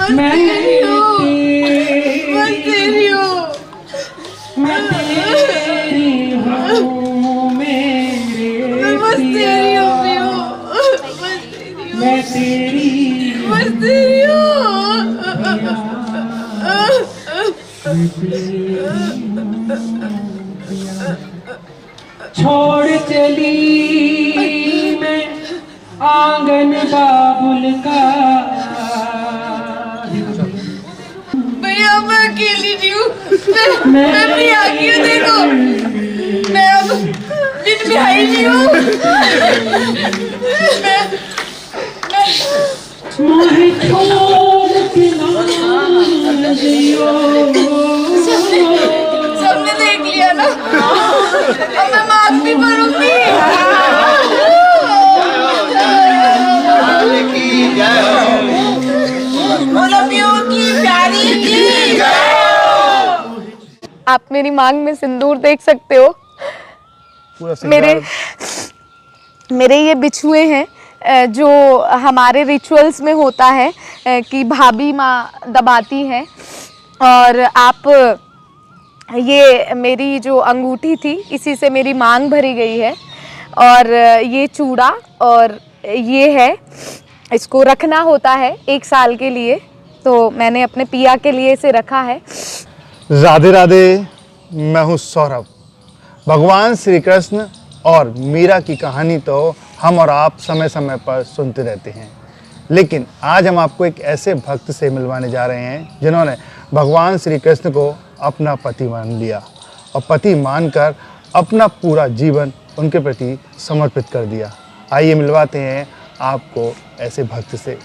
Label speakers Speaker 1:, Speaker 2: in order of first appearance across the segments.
Speaker 1: मैं तेरी हूँ,
Speaker 2: बस तेरी हूँ,
Speaker 1: मैं तेरी हूँ मेरे
Speaker 2: बस तेरी हूँ पियो,
Speaker 1: मैं तेरी
Speaker 2: बस तेरी हूँ।
Speaker 1: छोड़ चली मैं आंगन बाबुल का।
Speaker 2: भैया मैं अकेली नहीं हूँ, मैं भी आ गई हूँ, देखो मैं अब दिन में आई नहीं हूँ।
Speaker 1: मोहे छोड़ के ना जियो।
Speaker 2: सबने देख लिया ना, अब मैं मांग भी भरूंगी। आप मेरी मांग में सिंदूर देख सकते हो। मेरे ये बिछुए हैं जो हमारे रिचुअल्स में होता है कि भाभी माँ दबाती है। और आप ये मेरी जो अंगूठी थी इसी से मेरी मांग भरी गई है। और ये चूड़ा और ये है, इसको रखना होता है 1 साल के लिए, तो मैंने अपने पिया के लिए इसे रखा है।
Speaker 3: राधे राधे, मैं हूँ सौरभ। भगवान श्री कृष्ण और मीरा की कहानी तो हम और आप समय समय पर सुनते रहते हैं, लेकिन आज हम आपको एक ऐसे भक्त से मिलवाने जा रहे हैं जिन्होंने भगवान श्री कृष्ण को अपना पति मान लिया और पति मानकर अपना पूरा जीवन उनके प्रति समर्पित कर दिया। आइए मिलवाते हैं आपको ऐसे भक्त से।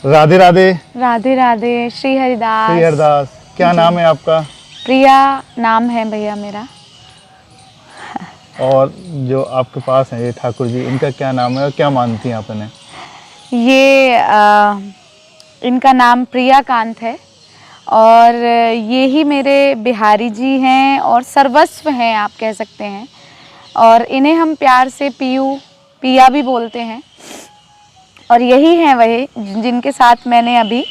Speaker 3: राधे राधे।
Speaker 2: राधे राधे। श्री हरिदास।
Speaker 3: श्री हरिदास। क्या नाम है आपका?
Speaker 2: प्रिया नाम है भैया मेरा।
Speaker 3: और जो आपके पास हैं ये ठाकुर जी, इनका क्या नाम है और क्या मानती हैं आप इन्हें?
Speaker 2: ये इनका नाम प्रिया कांत है और ये ही मेरे बिहारी जी हैं और सर्वस्व हैं आप कह सकते हैं। और इन्हें हम प्यार से पीयू पिया भी बोलते हैं। और यही हैं वही जिनके साथ मैंने अभी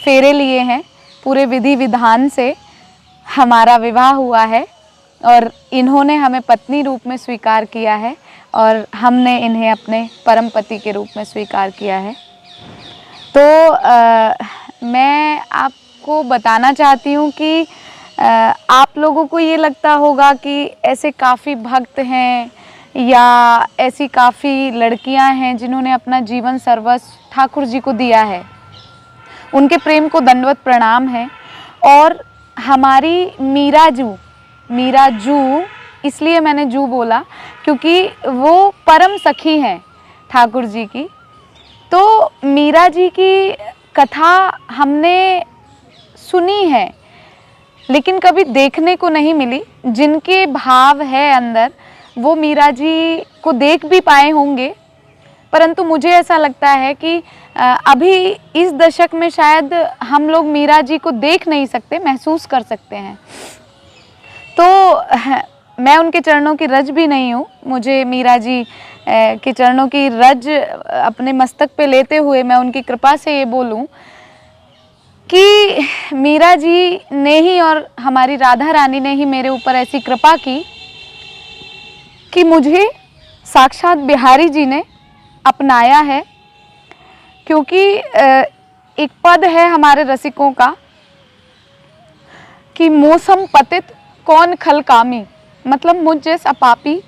Speaker 2: फेरे लिए हैं। पूरे विधि विधान से हमारा विवाह हुआ है और इन्होंने हमें पत्नी रूप में स्वीकार किया है और हमने इन्हें अपने परम पति के रूप में स्वीकार किया है। तो मैं आपको बताना चाहती हूँ कि आप लोगों को ये लगता होगा कि ऐसे काफ़ी भक्त हैं या ऐसी काफ़ी लड़कियां हैं जिन्होंने अपना जीवन सर्वस्व ठाकुर जी को दिया है। उनके प्रेम को दंडवत प्रणाम है। और हमारी मीरा जू इसलिए मैंने जू बोला क्योंकि वो परम सखी हैं ठाकुर जी की। तो मीरा जी की कथा हमने सुनी है लेकिन कभी देखने को नहीं मिली। जिनके भाव है अंदर वो मीरा जी को देख भी पाए होंगे, परंतु मुझे ऐसा लगता है कि अभी इस दशक में शायद हम लोग मीरा जी को देख नहीं सकते, महसूस कर सकते हैं। तो मैं उनके चरणों की रज भी नहीं हूँ। मुझे मीरा जी के चरणों की रज अपने मस्तक पे लेते हुए मैं उनकी कृपा से ये बोलूँ कि मीरा जी ने ही और हमारी राधा रानी ने ही मेरे ऊपर ऐसी कृपा की कि मुझे साक्षात बिहारी जी ने अपनाया है। क्योंकि एक पद है हमारे रसिकों का कि मौसम पतित कौन खल कामी, मतलब मुझ जैसा पापी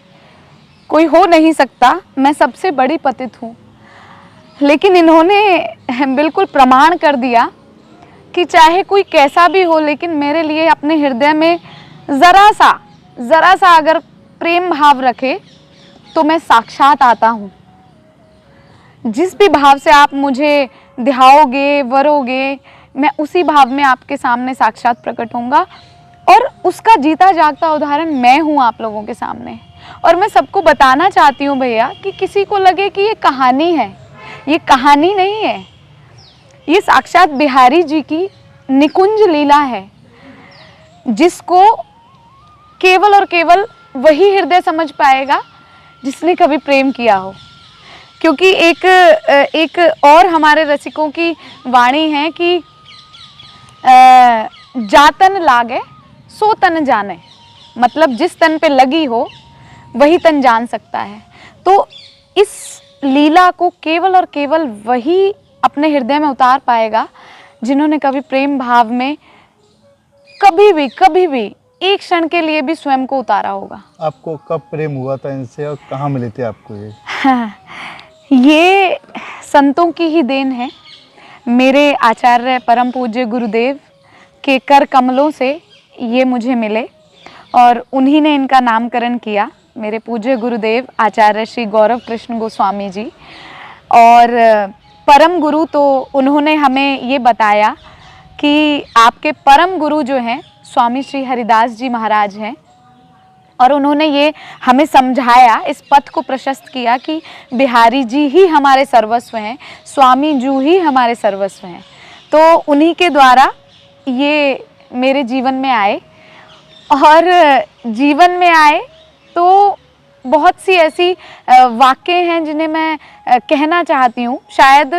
Speaker 2: कोई हो नहीं सकता, मैं सबसे बड़ी पतित हूँ। लेकिन इन्होंने बिल्कुल प्रमाण कर दिया कि चाहे कोई कैसा भी हो लेकिन मेरे लिए अपने हृदय में ज़रा सा अगर प्रेम भाव रखे तो मैं साक्षात आता हूँ। जिस भी भाव से आप मुझे ध्याओगे वरोगे मैं उसी भाव में आपके सामने साक्षात प्रकट होऊंगा। और उसका जीता जागता उदाहरण मैं हूँ आप लोगों के सामने। और मैं सबको बताना चाहती हूँ भैया कि किसी को लगे कि ये कहानी है, ये कहानी नहीं है, ये साक्षात बिहारी जी की निकुंज लीला है जिसको केवल और केवल वही हृदय समझ पाएगा जिसने कभी प्रेम किया हो। क्योंकि एक और हमारे रसिकों की वाणी है कि जातन लागे सो तन जाने, मतलब जिस तन पे लगी हो वही तन जान सकता है। तो इस लीला को केवल और केवल वही अपने हृदय में उतार पाएगा जिन्होंने कभी प्रेम भाव में कभी भी एक क्षण के लिए भी स्वयं को उतारा होगा।
Speaker 3: आपको कब प्रेम हुआ था इनसे और कहाँ मिले थे आपको ये?
Speaker 2: ये संतों की ही देन है। मेरे आचार्य परम पूज्य गुरुदेव के कर कमलों से ये मुझे मिले और उन्हीं ने इनका नामकरण किया, मेरे पूज्य गुरुदेव आचार्य श्री गौरव कृष्ण गोस्वामी जी। और परम गुरु तो उन्होंने हमें ये बताया कि आपके परम गुरु जो हैं स्वामी श्री हरिदास जी महाराज हैं, और उन्होंने ये हमें समझाया, इस पथ को प्रशस्त किया कि बिहारी जी ही हमारे सर्वस्व हैं, स्वामी जी ही हमारे सर्वस्व हैं। तो उन्हीं के द्वारा ये मेरे जीवन में आए, और जीवन में आए तो बहुत सी ऐसी वाक्य हैं जिन्हें मैं कहना चाहती हूँ। शायद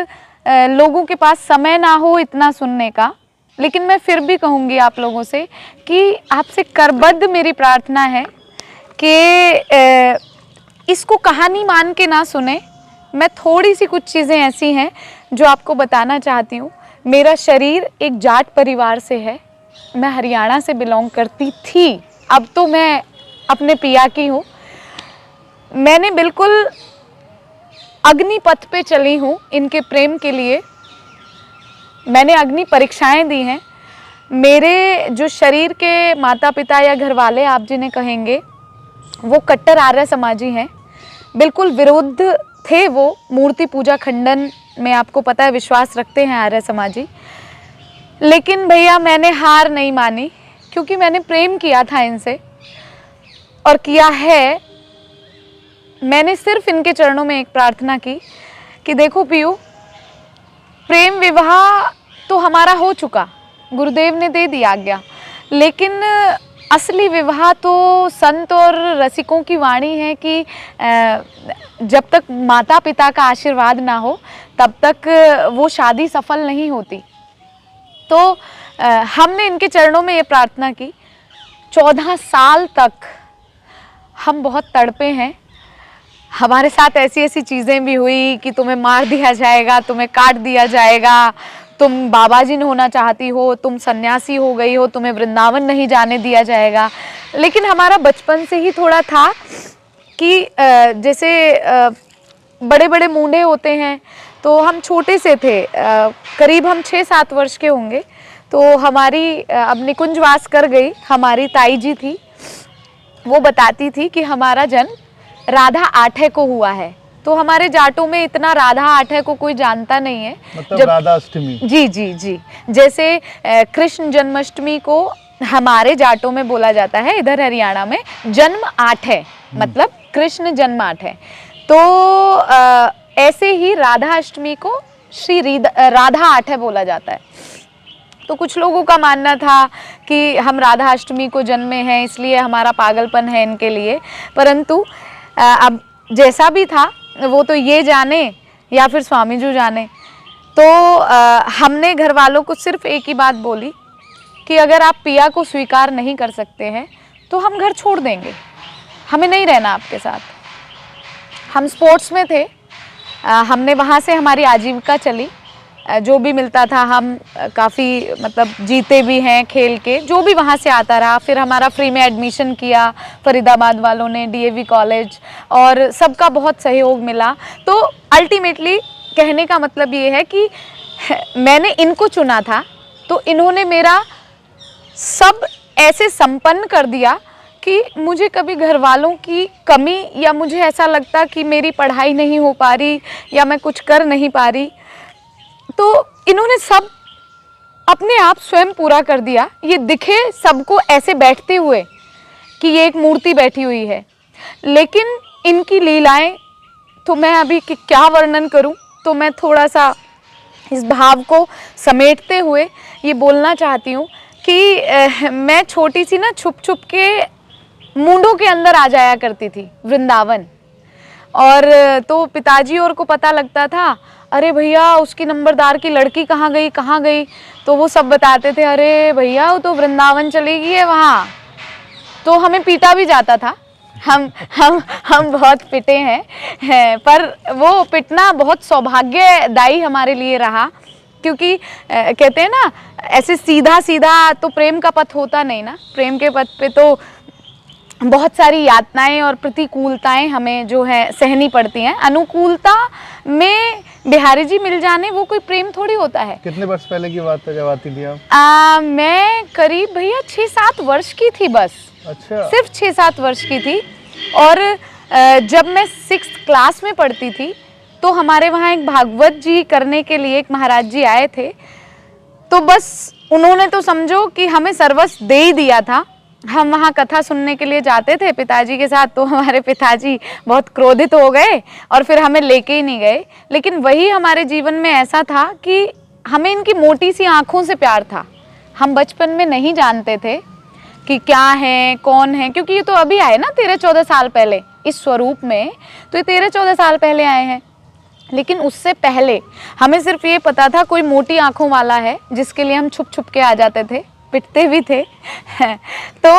Speaker 2: लोगों के पास समय ना हो इतना सुनने का, लेकिन मैं फिर भी कहूँगी आप लोगों से कि आपसे करबद्ध मेरी प्रार्थना है कि इसको कहानी मान के ना सुने। मैं थोड़ी सी कुछ चीज़ें ऐसी हैं जो आपको बताना चाहती हूँ। मेरा शरीर एक जाट परिवार से है, मैं हरियाणा से बिलोंग करती थी, अब तो मैं अपने पिया की हूँ। मैंने बिल्कुल अग्निपथ पे चली हूँ इनके प्रेम के लिए। मैंने अग्नि परीक्षाएं दी हैं। मेरे जो शरीर के माता पिता या घर वाले आप जिन्हें कहेंगे, वो कट्टर आर्य समाजी हैं, बिल्कुल विरुद्ध थे वो मूर्ति पूजा खंडन में, आपको पता है विश्वास रखते हैं आर्य समाजी। लेकिन भैया मैंने हार नहीं मानी, क्योंकि मैंने प्रेम किया था इनसे और किया है। मैंने सिर्फ इनके चरणों में एक प्रार्थना की कि देखो पियू, प्रेम विवाह तो हमारा हो चुका, गुरुदेव ने दे दिया आज्ञा, लेकिन असली विवाह तो संत और रसिकों की वाणी है कि जब तक माता पिता का आशीर्वाद ना हो तब तक वो शादी सफल नहीं होती। तो हमने इनके चरणों में ये प्रार्थना की। 14 साल तक हम बहुत तड़पे हैं। हमारे साथ ऐसी ऐसी चीज़ें भी हुई कि तुम्हें मार दिया जाएगा, तुम्हें काट दिया जाएगा, तुम बाबा जी होना चाहती हो, तुम सन्यासी हो गई हो, तुम्हें वृंदावन नहीं जाने दिया जाएगा। लेकिन हमारा बचपन से ही थोड़ा था कि जैसे बड़े बड़े मुंडे होते हैं, तो हम छोटे से थे, करीब हम 6-7 वर्ष के होंगे। तो हमारी अब निकुंजवास कर गई हमारी ताई जी थी, वो बताती थी कि हमारा जन्म राधा आठे को हुआ है। तो हमारे जाटों में इतना राधा आठे को कोई जानता नहीं है,
Speaker 3: मतलब राधा अष्टमी।
Speaker 2: जी जी जी, जैसे कृष्ण जन्माष्टमी को हमारे जाटों में बोला जाता है, इधर हरियाणा में जन्म आठ है, मतलब कृष्ण जन्म आठ है। तो ऐसे ही राधा अष्टमी को श्री राधा आठ है बोला जाता है। तो कुछ लोगों का मानना था कि हम राधा अष्टमी को जन्मे हैं इसलिए हमारा पागलपन है इनके लिए, परंतु अब जैसा भी था वो तो ये जाने या फिर स्वामी जी जाने। तो हमने घर वालों को सिर्फ एक ही बात बोली कि अगर आप पिया को स्वीकार नहीं कर सकते हैं तो हम घर छोड़ देंगे, हमें नहीं रहना आपके साथ। हम स्पोर्ट्स में थे, हमने वहाँ से हमारी आजीविका चली, जो भी मिलता था हम काफ़ी मतलब जीते भी हैं खेल के, जो भी वहाँ से आता रहा। फिर हमारा फ्री में एडमिशन किया फरीदाबाद वालों ने डीएवी कॉलेज, और सबका बहुत सहयोग मिला। तो अल्टीमेटली कहने का मतलब ये है कि मैंने इनको चुना था, तो इन्होंने मेरा सब ऐसे संपन्न कर दिया कि मुझे कभी घर वालों की कमी या मुझे ऐसा लगता कि मेरी पढ़ाई नहीं हो पा रही या मैं कुछ कर नहीं पा रही, तो इन्होंने सब अपने आप स्वयं पूरा कर दिया। ये दिखे सबको ऐसे बैठते हुए कि ये एक मूर्ति बैठी हुई है, लेकिन इनकी लीलाएं तो मैं अभी क्या वर्णन करूं। तो मैं थोड़ा सा इस भाव को समेटते हुए ये बोलना चाहती हूँ कि मैं छोटी सी ना छुप छुप के मुंडों के अंदर आ जाया करती थी वृंदावन, और तो पिताजी और को पता लगता था अरे भैया उसकी नंबरदार की लड़की कहाँ गई कहाँ गई, तो वो सब बताते थे अरे भैया वो तो वृंदावन चली गई है वहाँ। तो हमें पीटा भी जाता था, हम बहुत पिटे हैं, पर वो पिटना बहुत सौभाग्यदायी हमारे लिए रहा, क्योंकि कहते हैं ना ऐसे सीधा सीधा तो प्रेम का पथ होता नहीं ना, प्रेम के पथ पे तो बहुत सारी यातनाएं और प्रतिकूलताएं हमें जो है सहनी पड़ती हैं। अनुकूलता में बिहारी जी मिल जाने वो कोई प्रेम थोड़ी होता है।
Speaker 3: कितने वर्ष पहले की बात है जब आती थी आप?
Speaker 2: मैं करीब भैया 6-7 वर्ष की थी बस।
Speaker 3: अच्छा।
Speaker 2: सिर्फ 6-7 वर्ष की थी। और जब मैं 6th क्लास में पढ़ती थी तो हमारे वहाँ एक भागवत जी करने के लिए एक महाराज जी आए थे, तो बस उन्होंने तो समझो कि हमें सर्वस्व दे ही दिया था। हम वहाँ कथा सुनने के लिए जाते थे पिताजी के साथ, तो हमारे पिताजी बहुत क्रोधित हो गए और फिर हमें लेके ही नहीं गए। लेकिन वही हमारे जीवन में ऐसा था कि हमें इनकी मोटी सी आँखों से प्यार था। हम बचपन में नहीं जानते थे कि क्या है कौन है, क्योंकि ये तो अभी आए ना 13-14 साल पहले इस स्वरूप में, तो ये 13-14 साल पहले आए हैं। लेकिन उससे पहले हमें सिर्फ ये पता था कोई मोटी आँखों वाला है जिसके लिए हम छुप छुप के आ जाते थे, पिटते भी थे। तो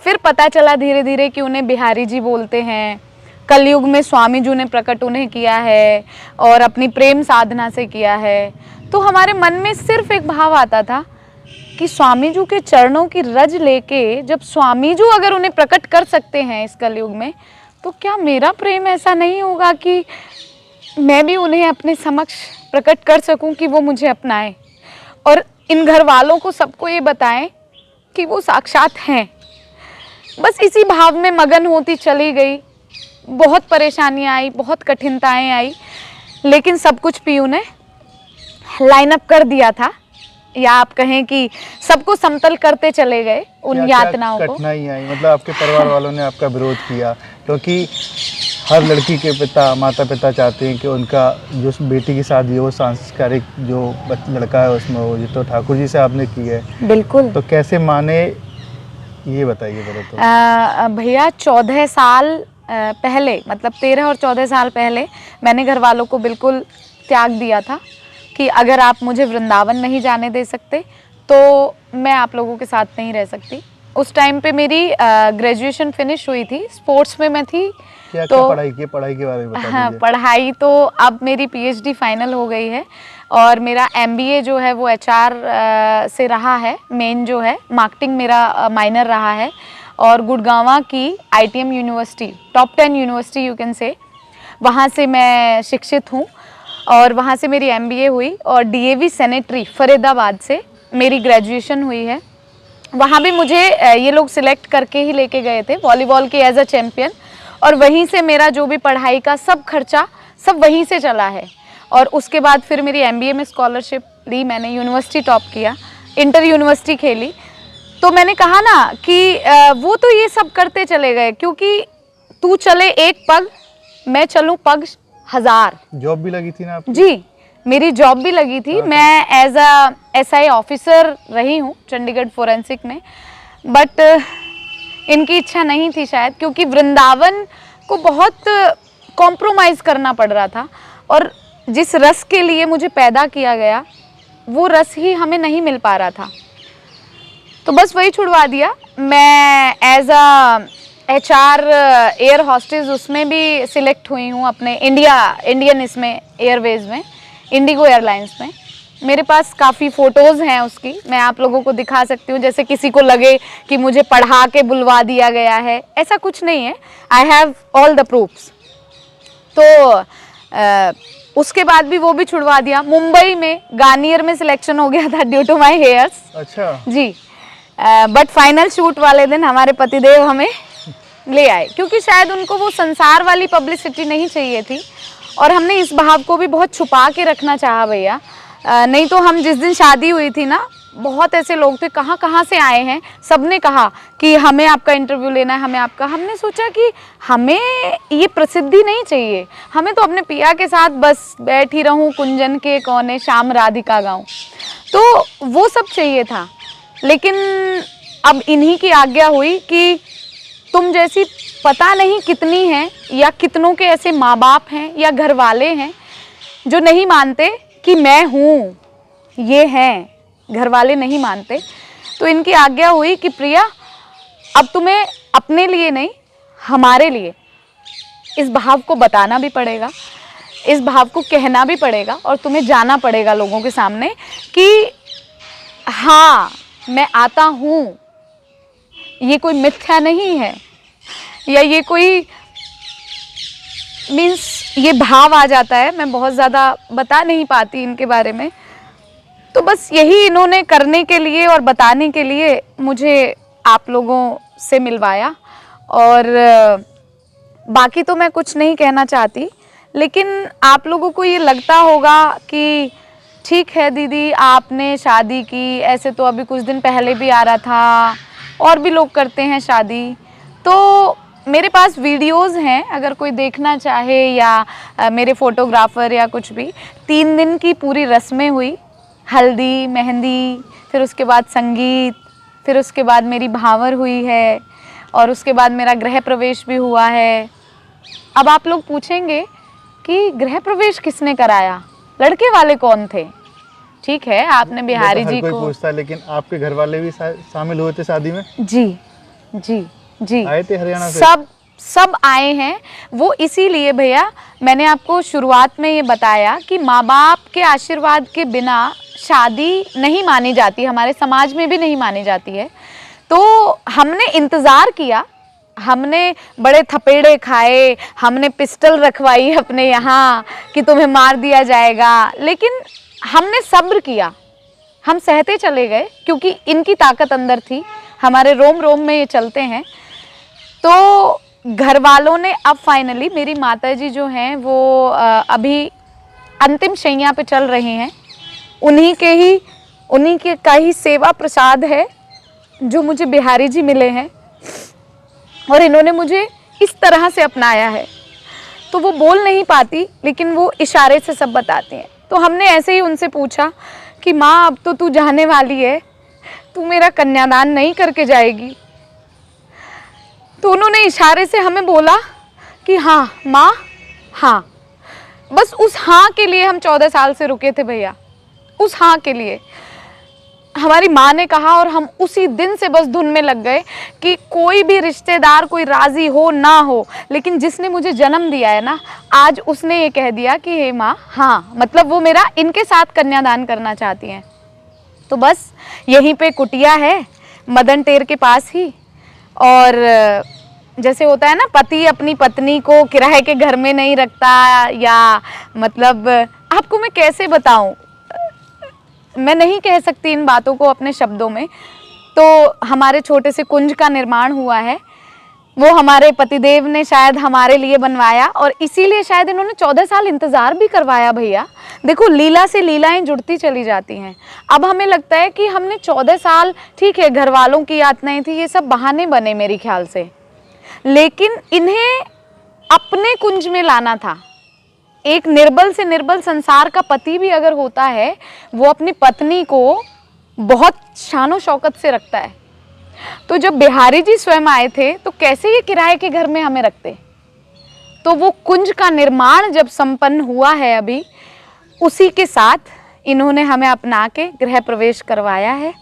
Speaker 2: फिर पता चला धीरे धीरे कि उन्हें बिहारी जी बोलते हैं। कलयुग में स्वामी जी ने प्रकट उन्हें किया है और अपनी प्रेम साधना से किया है। तो हमारे मन में सिर्फ एक भाव आता था कि स्वामी जी के चरणों की रज लेके जब स्वामी जी अगर उन्हें प्रकट कर सकते हैं इस कलयुग में, तो क्या मेरा प्रेम ऐसा नहीं होगा कि मैं भी उन्हें अपने समक्ष प्रकट कर सकूं कि वो मुझे अपनाएं और इन घर वालों को सबको ये बताएं कि वो साक्षात हैं। बस इसी भाव में मगन होती चली गई। बहुत परेशानियां आई, बहुत कठिनताएं आई, लेकिन सब कुछ पीयू ने लाइन अप कर दिया था, या आप कहें कि सबको समतल करते चले गए उन यातनाओं को।
Speaker 3: कठिनाई आई मतलब आपके परिवार वालों ने आपका विरोध किया, क्योंकि हर लड़की के पिता माता पिता चाहते हैं कि उनका जो बेटी की शादी है वो सांस्कारिक जो लड़का है उसमें हो। ये तो ठाकुर जी से आपने की है।
Speaker 2: बिल्कुल।
Speaker 3: तो कैसे माने ये बताइए पहले तो।
Speaker 2: भैया 14 साल पहले, मतलब 13 और 14 साल पहले मैंने घर वालों को बिल्कुल त्याग दिया था कि अगर आप मुझे वृंदावन नहीं जाने दे सकते तो मैं आप लोगों के साथ नहीं रह सकती। उस टाइम पे मेरी ग्रेजुएशन फिनिश हुई थी, स्पोर्ट्स में मैं थी।
Speaker 3: क्या
Speaker 2: तो
Speaker 3: पढ़ाई के बारे में बता
Speaker 2: हाँ,
Speaker 3: दीजिए।
Speaker 2: पढ़ाई तो अब मेरी पीएचडी फाइनल हो गई है और मेरा एमबीए जो है वो एचआर से रहा है। मेन जो है मार्केटिंग मेरा माइनर रहा है और गुड़गांव की ITM university, top 10 university you can say, वहाँ से मैं शिक्षित हूँ और वहाँ से मेरी एमबीए हुई और डीएवी सेनेटरी फरीदाबाद से मेरी ग्रेजुएशन हुई है। वहाँ भी मुझे ये लोग सिलेक्ट करके ही लेके गए थे वॉलीबॉल के एज अ चैम्पियन, और वहीं से मेरा जो भी पढ़ाई का सब खर्चा सब वहीं से चला है। और उसके बाद फिर मेरी एमबीए में स्कॉलरशिप ली, मैंने यूनिवर्सिटी टॉप किया, इंटर यूनिवर्सिटी खेली। तो मैंने कहा ना कि वो तो ये सब करते चले गए, क्योंकि तू चले एक पग मैं चलूँ पग 1000।
Speaker 3: जॉब भी लगी थी ना आपकी?
Speaker 2: जी, मेरी जॉब भी लगी थी। मैं एज अ एसआई ऑफिसर रही हूँ चंडीगढ़ फोरेंसिक में, बट इनकी इच्छा नहीं थी शायद, क्योंकि वृंदावन को बहुत कॉम्प्रोमाइज़ करना पड़ रहा था और जिस रस के लिए मुझे पैदा किया गया वो रस ही हमें नहीं मिल पा रहा था। तो बस वही छुड़वा दिया। मैं as a HR air hostess उसमें भी सिलेक्ट हुई हूँ अपने इंडियन इसमें एयरवेज में, इंडिगो एयरलाइंस में। मेरे पास काफ़ी फ़ोटोज़ हैं उसकी, मैं आप लोगों को दिखा सकती हूँ। जैसे किसी को लगे कि मुझे पढ़ा के बुलवा दिया गया है, ऐसा कुछ नहीं है। I have all the proofs. तो उसके बाद भी वो भी छुड़वा दिया। मुंबई में गार्नियर में सिलेक्शन हो गया था ड्यू टू माई हेयर्स।
Speaker 3: अच्छा
Speaker 2: जी, बट फाइनल शूट वाले दिन हमारे पतिदेव हमें ले आए, क्योंकि शायद उनको वो संसार वाली पब्लिसिटी नहीं चाहिए थी और हमने इस भाव को भी बहुत छुपा के रखना चाहा भैया। नहीं तो हम जिस दिन शादी हुई थी ना, बहुत ऐसे लोग थे कहाँ कहाँ से आए हैं, सबने कहा कि हमें आपका इंटरव्यू लेना है, हमें आपका। हमने सोचा कि हमें ये प्रसिद्धि नहीं चाहिए, हमें तो अपने पिया के साथ बस बैठी रहूं कुंजन के कोने श्याम राधिका गाऊं, तो वो सब चाहिए था। लेकिन अब इन्हीं की आज्ञा हुई कि तुम जैसी पता नहीं कितनी हैं या कितनों के ऐसे माँ बाप हैं या घर वाले हैं जो नहीं मानते कि मैं हूँ, ये हैं, घर वाले नहीं मानते। तो इनकी आज्ञा हुई कि प्रिया अब तुम्हें अपने लिए नहीं, हमारे लिए इस भाव को बताना भी पड़ेगा, इस भाव को कहना भी पड़ेगा और तुम्हें जाना पड़ेगा लोगों के सामने कि हाँ मैं आता हूँ, ये कोई मिथ्या नहीं है या ये कोई मीन्स ये भाव आ जाता है। मैं बहुत ज़्यादा बता नहीं पाती इनके बारे में, तो बस यही इन्होंने करने के लिए और बताने के लिए मुझे आप लोगों से मिलवाया। और बाकी तो मैं कुछ नहीं कहना चाहती, लेकिन आप लोगों को ये लगता होगा कि ठीक है दीदी आपने शादी की, ऐसे तो अभी कुछ दिन पहले भी आ रहा था, और भी लोग करते हैं शादी। तो मेरे पास वीडियोस हैं, अगर कोई देखना चाहे या मेरे फोटोग्राफर या कुछ भी। 3 दिन की पूरी रस्में हुई, हल्दी, मेहंदी, फिर उसके बाद संगीत, फिर उसके बाद मेरी भांवर हुई है और उसके बाद मेरा गृह प्रवेश भी हुआ है। अब आप लोग पूछेंगे कि गृह प्रवेश किसने कराया, लड़के वाले कौन थे? ठीक है, आपने बिहारी जी
Speaker 3: कोई
Speaker 2: को
Speaker 3: पूछता है, लेकिन आपके घर वाले भी शामिल हुए थे शादी में?
Speaker 2: जी जी जी
Speaker 3: आए थे हरियाणा से?
Speaker 2: सब आए हैं। वो इसीलिए भैया मैंने आपको शुरुआत में ये बताया कि माँ बाप के आशीर्वाद के बिना शादी नहीं मानी जाती, हमारे समाज में भी नहीं मानी जाती है। तो हमने इंतज़ार किया, हमने बड़े थपेड़े खाए, हमने पिस्टल रखवाई अपने यहाँ कि तुम्हें मार दिया जाएगा, लेकिन हमने सब्र किया, हम सहते चले गए क्योंकि इनकी ताकत अंदर थी, हमारे रोम रोम में ये चलते हैं। तो घर वालों ने अब फाइनली, मेरी माताजी जो हैं वो अभी अंतिम शैया पे चल रही हैं, उन्हीं के का ही सेवा प्रसाद है जो मुझे बिहारी जी मिले हैं और इन्होंने मुझे इस तरह से अपनाया है। तो वो बोल नहीं पाती लेकिन वो इशारे से सब बताती हैं। तो हमने ऐसे ही उनसे पूछा कि माँ अब तो तू जाने वाली है, तू मेरा कन्यादान नहीं करके जाएगी? तो उन्होंने इशारे से हमें बोला कि हाँ माँ हाँ। बस उस हाँ के लिए हम 14 साल से रुके थे भैया, उस हाँ के लिए हमारी माँ ने कहा और हम उसी दिन से बस धुन में लग गए कि कोई भी रिश्तेदार कोई राज़ी हो ना हो, लेकिन जिसने मुझे जन्म दिया है ना, आज उसने ये कह दिया कि हे माँ हाँ, मतलब वो मेरा इनके साथ कन्यादान करना चाहती हैं। तो बस यहीं पे कुटिया है मदन टेर के पास ही। और जैसे होता है ना, पति अपनी पत्नी को किराए के घर में नहीं रखता, या मतलब आपको मैं कैसे बताऊं, मैं नहीं कह सकती इन बातों को अपने शब्दों में। तो हमारे छोटे से कुंज का निर्माण हुआ है, वो हमारे पतिदेव ने शायद हमारे लिए बनवाया और इसीलिए शायद इन्होंने 14 साल इंतज़ार भी करवाया भैया। देखो लीला से लीलाएं जुड़ती चली जाती हैं। अब हमें लगता है कि हमने 14 साल, ठीक है घर वालों की यातनाएं थी, ये सब बहाने बने मेरे ख्याल से, लेकिन इन्हें अपने कुंज में लाना था। एक निर्बल से निर्बल संसार का पति भी अगर होता है, वो अपनी पत्नी को बहुत शानो शौकत से रखता है। तो जब बिहारी जी स्वयं आए थे तो कैसे ये किराए के घर में हमें रखते? तो वो कुंज का निर्माण जब संपन्न हुआ है अभी, उसी के साथ इन्होंने हमें अपना के गृह प्रवेश करवाया है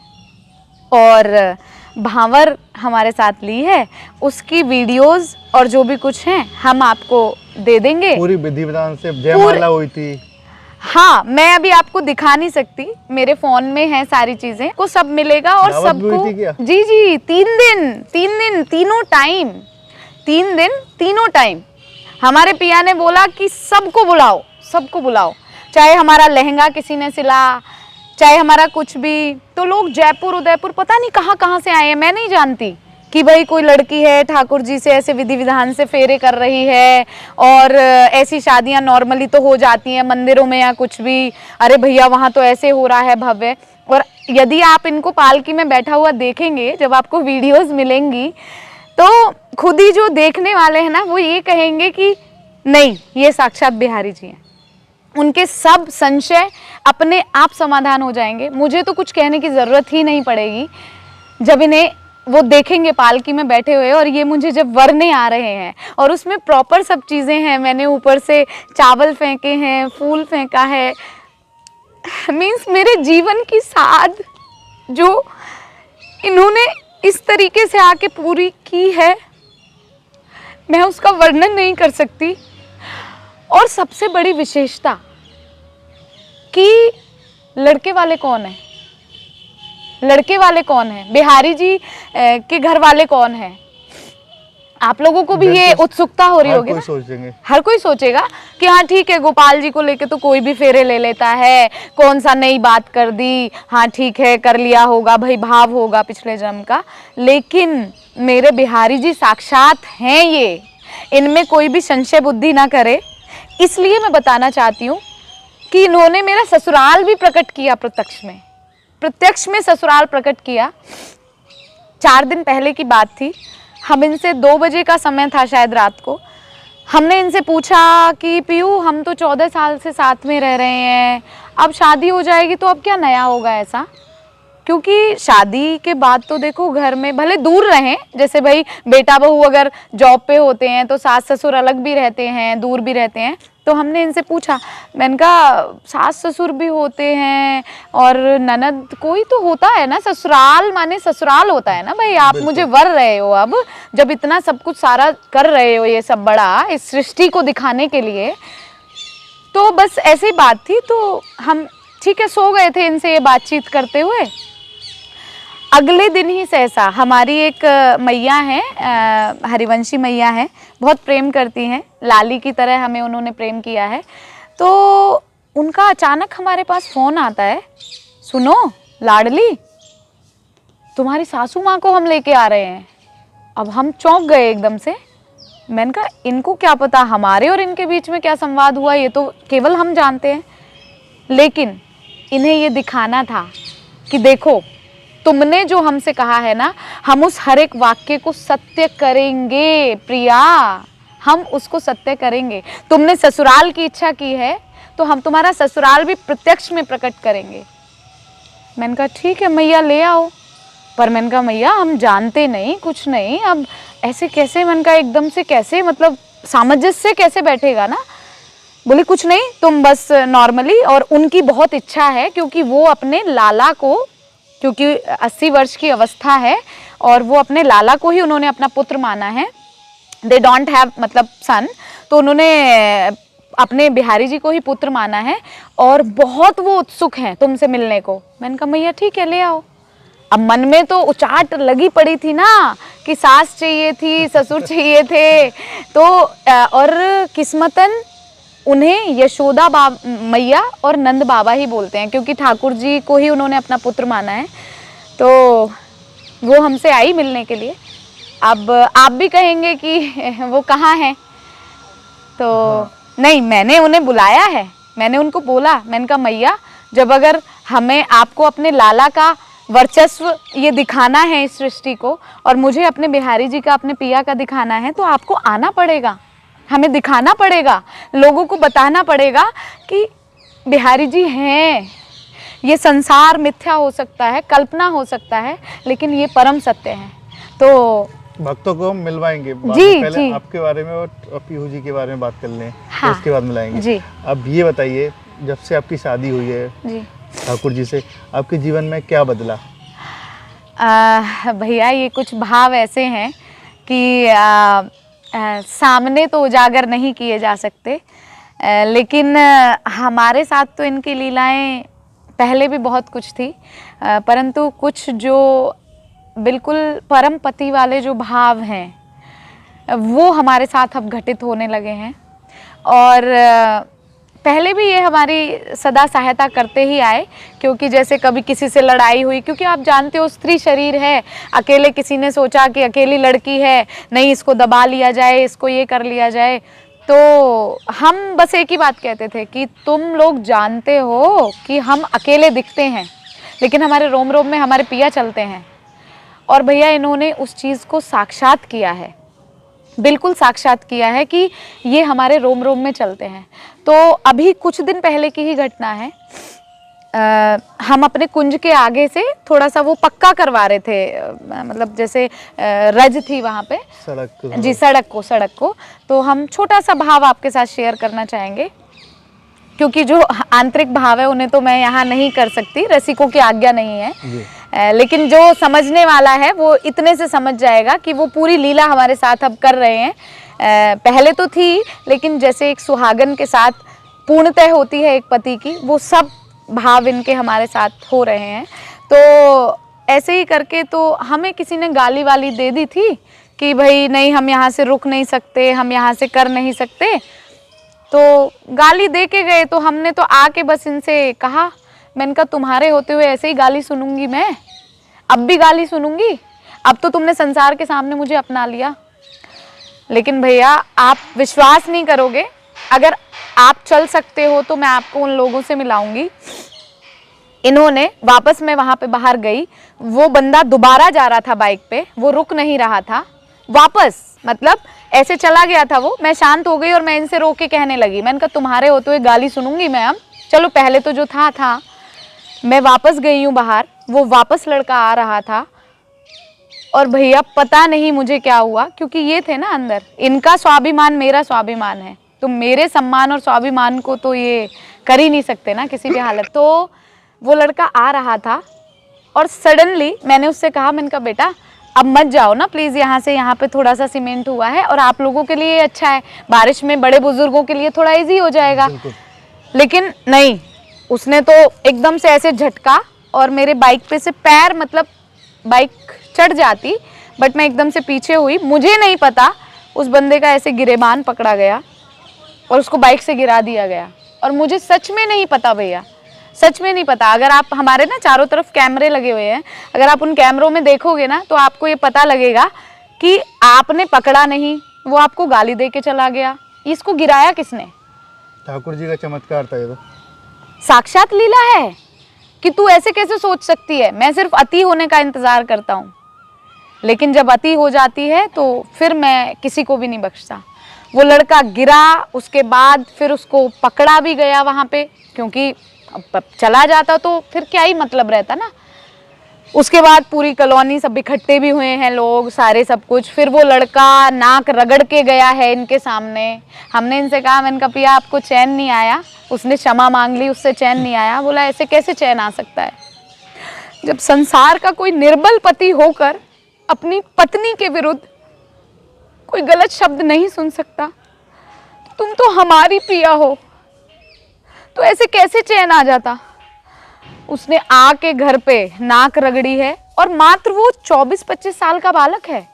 Speaker 2: और भांवर हमारे साथ ली है। उसकी वीडियोस और जो भी कुछ हैं हम आपको दे देंगे।
Speaker 3: पूरी विधि विधान से जयमाला हुई थी।
Speaker 2: हाँ, मैं अभी आपको दिखा नहीं सकती, मेरे फोन में है सारी चीजें, को सब मिलेगा और सबको। जी जी, 3 दिन तीनों टाइम, 3 दिन तीनों टाइम। हमारे पिया ने बोला कि सबको बुलाओ, सबको बुलाओ, चाहे हमारा लहंगा किसी ने सिला, चाहे हमारा कुछ भी। तो लोग जयपुर उदयपुर पता नहीं कहाँ कहाँ से आए हैं, मैं नहीं जानती कि भाई कोई लड़की है ठाकुर जी से ऐसे विधि विधान से फेरे कर रही है। और ऐसी शादियां नॉर्मली तो हो जाती हैं मंदिरों में या कुछ भी, अरे भैया वहाँ तो ऐसे हो रहा है भव्य। और यदि आप इनको पालकी में बैठा हुआ देखेंगे, जब आपको वीडियोस मिलेंगी, तो खुद ही जो देखने वाले हैं ना, वो ये कहेंगे कि नहीं ये साक्षात बिहारी जी हैं। उनके सब संशय अपने आप समाधान हो जाएंगे। मुझे तो कुछ कहने की ज़रूरत ही नहीं पड़ेगी। जब इन्हें वो देखेंगे पालकी में बैठे हुए और ये मुझे जब वरने आ रहे हैं और उसमें प्रॉपर सब चीज़ें हैं, मैंने ऊपर से चावल फेंके हैं, फूल फेंका है, मीन्स मेरे जीवन की साध जो इन्होंने इस तरीके से आके पूरी की है, मैं उसका वर्णन नहीं कर सकती। और सबसे बड़ी विशेषता कि लड़के वाले कौन है, लड़के वाले कौन है, बिहारी जी के घर वाले कौन है। आप लोगों को भी ये उत्सुकता हो रही होगी ना? हर कोई सोचेगा कि हाँ ठीक है, गोपाल जी को लेके तो कोई भी फेरे ले लेता है, कौन सा नई बात कर दी, हाँ ठीक है कर लिया होगा भाई, भाव होगा पिछले जन्म का। लेकिन मेरे बिहारी जी साक्षात हैं ये, इनमें कोई भी संशय बुद्धि ना करे। इसलिए मैं बताना चाहती हूँ कि इन्होंने मेरा ससुराल भी प्रकट किया, प्रत्यक्ष में ससुराल प्रकट किया। 4 दिन पहले की बात थी, हम इनसे 2 बजे का समय था शायद रात को, हमने इनसे पूछा कि पीयू हम तो 14 साल से साथ में रह रहे हैं, अब शादी हो जाएगी तो अब क्या नया होगा ऐसा। क्योंकि शादी के बाद तो देखो घर में भले दूर रहें, जैसे भाई बेटा बहू अगर जॉब पे होते हैं तो सास ससुर अलग भी रहते हैं, दूर भी रहते हैं। तो हमने इनसे पूछा, मैंने कहा सास ससुर भी होते हैं और ननद कोई तो होता है ना, ससुराल माने ससुराल होता है ना भाई। आप मुझे वर रहे हो, अब जब इतना सब कुछ सारा कर रहे हो ये सब बड़ा इस सृष्टि को दिखाने के लिए, तो बस ऐसी बात थी। तो हम ठीक है सो गए थे इनसे ये बातचीत करते हुए। अगले दिन ही सहसा हमारी एक मैया है, हरिवंशी मैया है, बहुत प्रेम करती हैं, लाली की तरह हमें उन्होंने प्रेम किया है। तो उनका अचानक हमारे पास फ़ोन आता है, सुनो लाडली तुम्हारी सासू माँ को हम लेके आ रहे हैं। अब हम चौंक गए एकदम से। मैंने कहा इनको क्या पता हमारे और इनके बीच में क्या संवाद हुआ, ये तो केवल हम जानते हैं। लेकिन इन्हें ये दिखाना था कि देखो तुमने जो हमसे कहा है ना, हम उस हर एक वाक्य को सत्य करेंगे प्रिया, हम उसको सत्य करेंगे। तुमने ससुराल की इच्छा की है तो हम तुम्हारा ससुराल भी प्रत्यक्ष में प्रकट करेंगे। मैंने कहा ठीक है मैया ले आओ। पर मैंने कहा मैया हम जानते नहीं कुछ नहीं, अब ऐसे कैसे, मैंने कहा एकदम से कैसे, मतलब सामंजस्य कैसे बैठेगा ना। बोली कुछ नहीं, तुम बस नॉर्मली, और उनकी बहुत इच्छा है क्योंकि वो अपने लाला को, क्योंकि 80 वर्ष की अवस्था है और वो अपने लाला को ही उन्होंने अपना पुत्र माना है, दे डोंट हैव मतलब सन, तो उन्होंने अपने बिहारी जी को ही पुत्र माना है और बहुत वो उत्सुक हैं तुमसे मिलने को। मैंने कहा मैया ठीक है ले आओ। अब मन में तो उचाट लगी पड़ी थी ना कि सास चाहिए थी, ससुर चाहिए थे, तो और किस्मतन उन्हें यशोदा मैया और नंद बाबा ही बोलते हैं क्योंकि ठाकुर जी को ही उन्होंने अपना पुत्र माना है। तो वो हमसे आई मिलने के लिए। अब आप भी कहेंगे कि वो कहाँ हैं, तो नहीं, मैंने उन्हें बुलाया है, मैंने उनको बोला, मैंने कहा मैया जब अगर हमें आपको अपने लाला का वर्चस्व ये दिखाना है इस सृष्टि को और मुझे अपने बिहारी जी का, अपने पिया का दिखाना है, तो आपको आना पड़ेगा, हमें दिखाना पड़ेगा, लोगों को बताना पड़ेगा कि बिहारी जी हैं। ये संसार मिथ्या हो सकता है, कल्पना हो सकता है, लेकिन ये परम सत्य है। तो
Speaker 3: भक्तों को हम मिलवाएंगे
Speaker 2: जी,
Speaker 3: पहले
Speaker 2: जी।
Speaker 3: आपके बारे में और पीहू जी के बारे में बात कर लें,
Speaker 2: हाँ,
Speaker 3: तो उसके बाद मिलाएंगे
Speaker 2: जी।
Speaker 3: अब ये बताइए, जब से आपकी शादी हुई है
Speaker 2: जी
Speaker 3: ठाकुर जी से, आपके जीवन में क्या बदला?
Speaker 2: भैया ये कुछ भाव ऐसे हैं कि सामने तो उजागर नहीं किए जा सकते, लेकिन हमारे साथ तो इनकी लीलाएं पहले भी बहुत कुछ थी, परंतु कुछ जो बिल्कुल परम पति वाले जो भाव हैं वो हमारे साथ अब घटित होने लगे हैं। और पहले भी ये हमारी सदा सहायता करते ही आए, क्योंकि जैसे कभी किसी से लड़ाई हुई, क्योंकि आप जानते हो स्त्री शरीर है, अकेले किसी ने सोचा कि अकेली लड़की है, नहीं इसको दबा लिया जाए, इसको ये कर लिया जाए, तो हम बस एक ही बात कहते थे कि तुम लोग जानते हो कि हम अकेले दिखते हैं लेकिन हमारे रोम रोम में हमारे पिया चलते हैं। और भैया इन्होंने उस चीज़ को साक्षात किया है, बिल्कुल साक्षात किया है कि ये हमारे रोम रोम में चलते हैं। तो अभी कुछ दिन पहले की ही घटना है, हम अपने कुंज के आगे से थोड़ा सा वो पक्का करवा रहे थे, मतलब जैसे रज थी वहाँ पे, जी सड़क को। तो हम छोटा सा भाव आपके साथ शेयर करना चाहेंगे, क्योंकि जो आंतरिक भाव है उन्हें तो मैं यहाँ नहीं कर सकती, रसिकों की आज्ञा नहीं है, लेकिन जो समझने वाला है वो इतने से समझ जाएगा कि वो पूरी लीला हमारे साथ अब कर रहे हैं। पहले तो थी, लेकिन जैसे एक सुहागन के साथ पूर्णतः होती है एक पति की, वो सब भाव इनके हमारे साथ हो रहे हैं। तो ऐसे ही करके तो हमें किसी ने गाली वाली दे दी थी कि भाई नहीं, हम यहाँ से रुक नहीं सकते, हम यहाँ से कर नहीं सकते। तो गाली दे के गए, तो हमने तो आके बस इनसे कहा, मैंने कहा तुम्हारे होते हुए ऐसे ही गाली सुनूंगी मैं, अब भी गाली सुनूंगी, अब तो तुमने संसार के सामने मुझे अपना लिया। लेकिन भैया आप विश्वास नहीं करोगे, अगर आप चल सकते हो तो मैं आपको उन लोगों से मिलाऊंगी। इन्होंने वापस, मैं वहां पे बाहर गई, वो बंदा दोबारा जा रहा था बाइक पे, वो रुक नहीं रहा था, वापस मतलब ऐसे चला गया था वो। मैं शांत हो गई और मैं इनसे रोक के कहने लगी, मैंने कहा तुम्हारे होते हुए गाली सुनूंगी मैं अब, चलो पहले तो जो था। मैं वापस गई हूँ बाहर, वो वापस लड़का आ रहा था, और भैया पता नहीं मुझे क्या हुआ, क्योंकि ये थे ना अंदर, इनका स्वाभिमान मेरा स्वाभिमान है, तो मेरे सम्मान और स्वाभिमान को तो ये कर ही नहीं सकते ना किसी भी हालत। तो वो लड़का आ रहा था और सडनली मैंने उससे कहा, मैंने कहा बेटा अब मत जाओ ना प्लीज़ यहाँ से, यहाँ पे थोड़ा सा सीमेंट हुआ है और आप लोगों के लिए अच्छा है, बारिश में बड़े बुजुर्गों के लिए थोड़ा इजी हो जाएगा। लेकिन नहीं, उसने तो एकदम से ऐसे झटका और मेरे बाइक पे से पैर, मतलब बाइक चढ़ जाती, बट मैं एकदम से पीछे हुई, मुझे नहीं पता उस बंदे का ऐसे गिरेबान पकड़ा गया और उसको बाइक से गिरा दिया गया। और मुझे सच में नहीं पता भैया, सच में नहीं पता। अगर आप, हमारे ना चारों तरफ कैमरे लगे हुए हैं, अगर आप उन कैमरों में देखोगे ना तो आपको ये पता लगेगा कि आपने पकड़ा नहीं, वो आपको गाली दे के चला गया। इसको गिराया किसने?
Speaker 3: ठाकुर जी का चमत्कार था ये तो।
Speaker 2: साक्षात लीला है कि तू ऐसे कैसे सोच सकती है। मैं सिर्फ अति होने का इंतजार करता हूँ, लेकिन जब अति हो जाती है तो फिर मैं किसी को भी नहीं बख्शता। वो लड़का गिरा, उसके बाद फिर उसको पकड़ा भी गया वहाँ पे, क्योंकि चला जाता तो फिर क्या ही मतलब रहता ना। उसके बाद पूरी कॉलोनी सब इकट्ठे भी हुए हैं लोग, सारे सब कुछ। फिर वो लड़का नाक रगड़ के गया है इनके सामने। हमने इनसे कहा, मैंने कहा पिया आपको चैन नहीं आया? उसने क्षमा मांग ली, उससे चैन नहीं आया। बोला ऐसे कैसे चैन आ सकता है, जब संसार का कोई निर्बल पति होकर अपनी पत्नी के विरुद्ध कोई गलत शब्द नहीं सुन सकता। तुम तो हमारी प्रिया हो, तो ऐसे कैसे चैन आ जाता। उसने आके घर पे नाक रगड़ी है, और मात्र वो 24-25 साल का बालक है,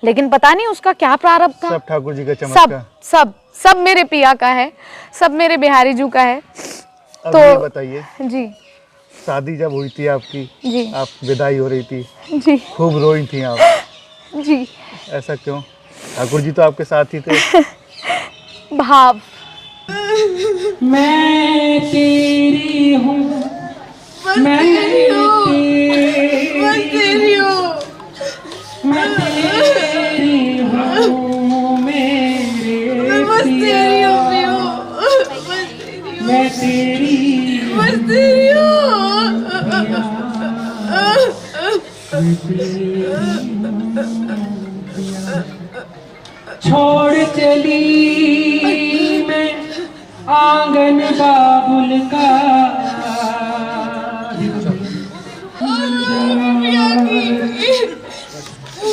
Speaker 2: लेकिन पता नहीं उसका क्या प्रारब्ध था।
Speaker 3: सब ठाकुर जी का चमत्कार,
Speaker 2: सब मेरे पिया का है, सब मेरे बिहारी जू का है।
Speaker 3: तो ये बताइए
Speaker 2: जी,
Speaker 3: शादी जब हुई थी आपकी,
Speaker 2: जी, आप
Speaker 3: विदाई हो रही थी
Speaker 2: जी,
Speaker 3: खूब रोई थी आप
Speaker 2: जी,
Speaker 3: ऐसा क्यों? ठाकुर जी तो आपके साथ ही थे।
Speaker 2: भाव,
Speaker 1: मैं तेरी हूँ, मैं तेरी हूँ, मैं तेरी हूँ, मैं तेरी हूँ, मेरे पिया, मैं तेरी छोड़ चली मैं आंगन बाबुल का,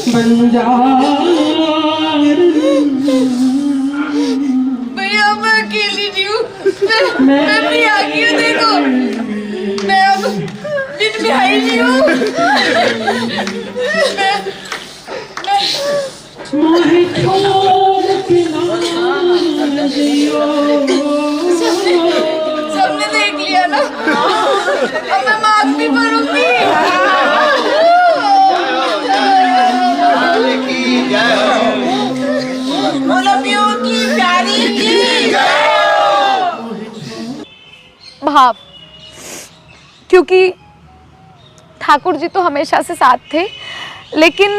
Speaker 1: बंजार
Speaker 4: भैया मैं अकेली नहीं हूँ, मैं भी आ गई हूँ। देखो मैं अब दिन में आई नहीं हूँ।
Speaker 1: मोहे छोड़ के ना जियो।
Speaker 4: सबने देख लिया ना, अब मैं माफ भी करूँगी। की प्यारी की
Speaker 2: भाव, क्योंकि ठाकुर जी तो हमेशा से साथ थे, लेकिन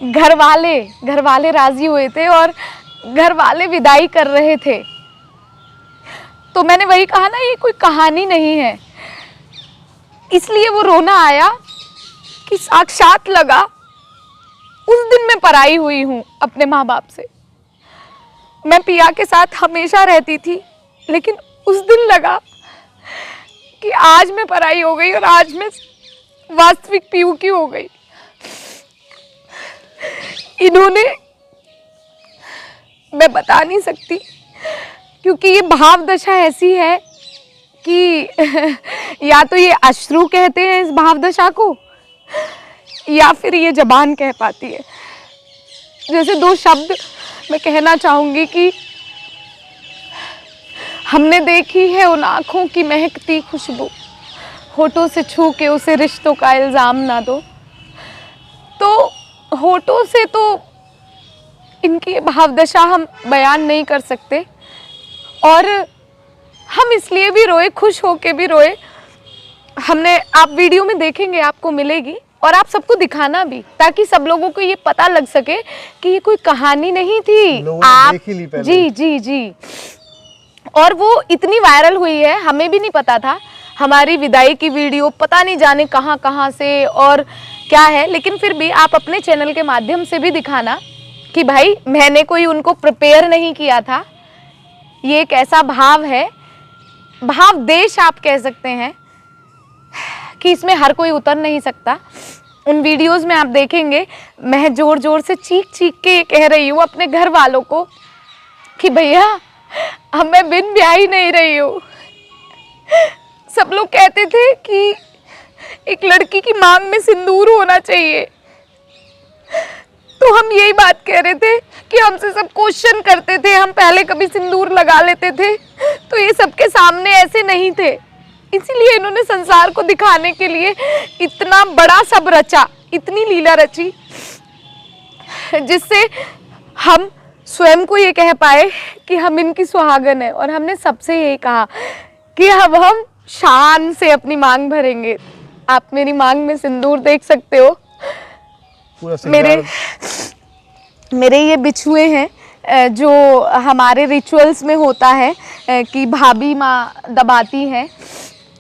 Speaker 2: घर वाले राजी हुए थे और घर वाले विदाई कर रहे थे। तो मैंने वही कहा ना, ये कोई कहानी नहीं है। इसलिए वो रोना आया कि साक्षात लगा उस दिन मैं पराई हुई हूँ अपने माँ बाप से। मैं पिया के साथ हमेशा रहती थी, लेकिन उस दिन लगा कि आज मैं पराई हो गई और आज मैं वास्तविक पीयू की हो गई। इन्होंने, मैं बता नहीं सकती, क्योंकि ये भाव दशा ऐसी है कि या तो ये अश्रु कहते हैं इस भाव दशा को, या फिर ये जबान कह पाती है। जैसे दो शब्द मैं कहना चाहूंगी कि हमने देखी है उन आँखों की महकती खुशबू, होठों से छू के उसे रिश्तों का इल्ज़ाम ना दो। तो होठों से तो इनकी भावदशा हम बयान नहीं कर सकते, और हम इसलिए भी रोए, खुश होके भी रोए। हमने, आप वीडियो में देखेंगे, आपको मिलेगी, और आप सबको दिखाना भी, ताकि सब लोगों को ये पता लग सके कि ये कोई कहानी नहीं थी। आप
Speaker 3: देख ही ली पहले।
Speaker 2: जी जी जी, और वो इतनी वायरल हुई है, हमें भी नहीं पता था। हमारी विदाई की वीडियो पता नहीं जाने कहाँ कहाँ से और क्या है, लेकिन फिर भी आप अपने चैनल के माध्यम से भी दिखाना कि भाई मैंने कोई उनको प्रिपेयर नहीं किया था। ये एक ऐसा भाव है, भाव देश आप कह सकते हैं, कि इसमें हर कोई उतर नहीं सकता। उन वीडियोस में आप देखेंगे मैं जोर जोर से चीख चीख के ये कह रही हूँ अपने घर वालों को कि भैया अब मैं बिन ब्याही नहीं रही हूँ। सब लोग कहते थे कि एक लड़की की मांग में सिंदूर होना चाहिए, तो हम यही बात कह रहे थे कि हमसे सब क्वेश्चन करते थे, हम पहले कभी सिंदूर लगा लेते थे, तो ये सबके सामने ऐसे नहीं थे। इसीलिए इन्होंने संसार को दिखाने के लिए इतना बड़ा सब रचा, इतनी लीला रची, जिससे हम स्वयं को ये कह पाए कि हम इनकी सुहागन है। और हमने सबसे यही कहा कि अब हम शान से अपनी मांग भरेंगे। आप मेरी मांग में सिंदूर देख सकते हो।
Speaker 3: पूरा
Speaker 2: मेरे ये बिछुए हैं जो हमारे रिचुअल्स में होता है कि भाभी माँ दबाती है,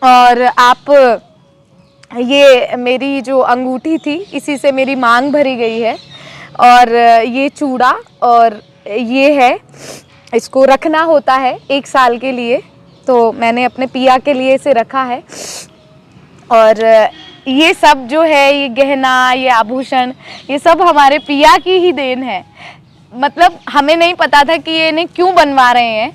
Speaker 2: और आप ये मेरी जो अंगूठी थी इसी से मेरी मांग भरी गई है। और ये चूड़ा और ये है, इसको रखना होता है 1 साल के लिए, तो मैंने अपने पिया के लिए इसे रखा है। और ये सब जो है, ये गहना, ये आभूषण, ये सब हमारे पिया की ही देन है। मतलब हमें नहीं पता था कि ये इन्हें क्यों बनवा रहे हैं,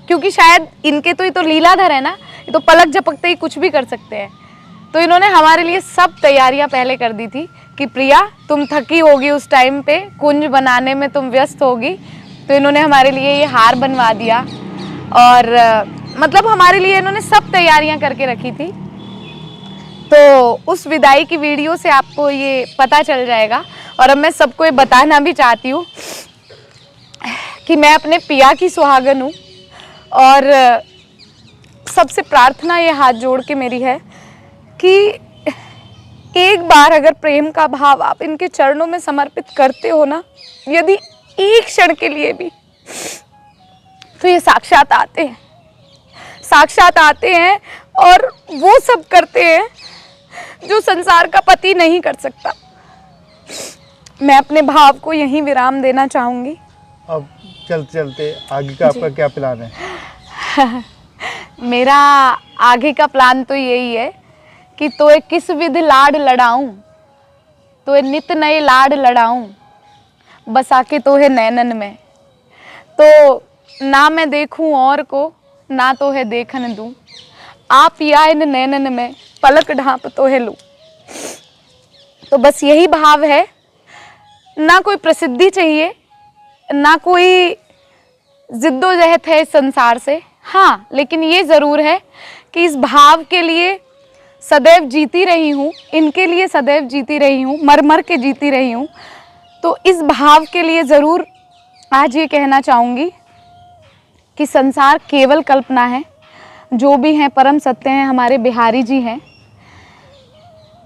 Speaker 2: क्योंकि शायद इनके तो ये तो लीलाधर है ना, ये तो पलक झपकते ही कुछ भी कर सकते हैं। तो इन्होंने हमारे लिए सब तैयारियां पहले कर दी थी कि प्रिया तुम थकी होगी उस टाइम पे, कुंज बनाने में तुम व्यस्त होगी, तो इन्होंने हमारे लिए ये हार बनवा दिया। और मतलब हमारे लिए इन्होंने सब तैयारियां करके रखी थी। तो उस विदाई की वीडियो से आपको ये पता चल जाएगा। और अब मैं सबको ये बताना भी चाहती हूँ कि मैं अपने पिया की सुहागन हूँ, और सबसे प्रार्थना ये हाथ जोड़ के मेरी है कि एक बार अगर प्रेम का भाव आप इनके चरणों में समर्पित करते हो ना, यदि एक क्षण के लिए भी, तो ये साक्षात आते हैं और वो सब करते हैं जो संसार का पति नहीं कर सकता। मैं अपने भाव को यहीं विराम देना चाहूंगी।
Speaker 3: अब चलते चलते आगे का आपका क्या प्लान है?
Speaker 2: मेरा आगे का प्लान तो यही है कि तो एक किस विधि लाड लड़ाऊं, तो एक नित नए लाड लड़ाऊं, बसा के तो है नैनन में, तो ना मैं देखूं और को, ना तो है देखन दूं, आप या इन नैनन में पलक ढांप तो है लूं। तो बस यही भाव है, ना कोई प्रसिद्धि चाहिए, ना कोई जिद्दोजहद है इस संसार से। हाँ, लेकिन ये ज़रूर है कि इस भाव के लिए सदैव जीती रही हूँ, इनके लिए सदैव जीती रही हूँ, मर मर के जीती रही हूँ। तो इस भाव के लिए ज़रूर आज ये कहना चाहूँगी कि संसार केवल कल्पना है, जो भी हैं परम सत्य हैं, हमारे बिहारी जी हैं।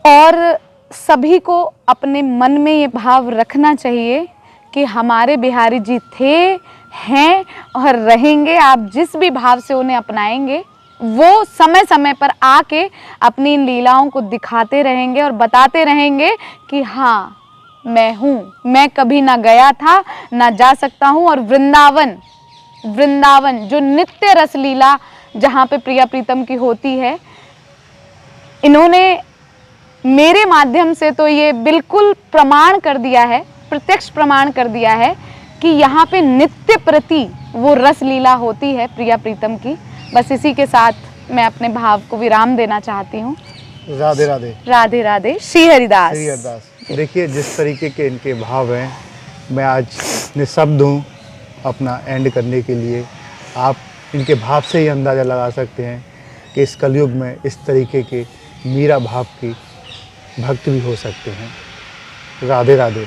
Speaker 2: और सभी को अपने मन में ये भाव रखना चाहिए कि हमारे बिहारी जी थे, हैं और रहेंगे। आप जिस भी भाव से उन्हें अपनाएंगे वो समय समय पर आके अपनी इन लीलाओं को दिखाते रहेंगे और बताते रहेंगे कि हाँ मैं हूँ, मैं कभी ना गया था ना जा सकता हूँ। और वृंदावन, वृंदावन जो नित्य रस लीला जहाँ पे प्रिया प्रीतम की होती है, इन्होंने मेरे माध्यम से तो ये बिल्कुल प्रमाण कर दिया है, प्रत्यक्ष प्रमाण कर दिया है कि यहाँ पे नित्य प्रति वो रस लीला होती है प्रिया प्रीतम की। बस इसी के साथ मैं अपने भाव को विराम देना चाहती हूँ।
Speaker 3: राधे राधे।
Speaker 2: राधे राधे। श्री हरिदास।
Speaker 3: श्री अरदास। देखिए जिस तरीके के इनके भाव हैं, मैं आज निःशब्द हूँ अपना एंड करने के लिए। आप इनके भाव से ही अंदाज़ा लगा सकते हैं कि इस कलयुग में इस तरीके के मीरा भाव की भक्त भी हो सकते हैं। राधे राधे।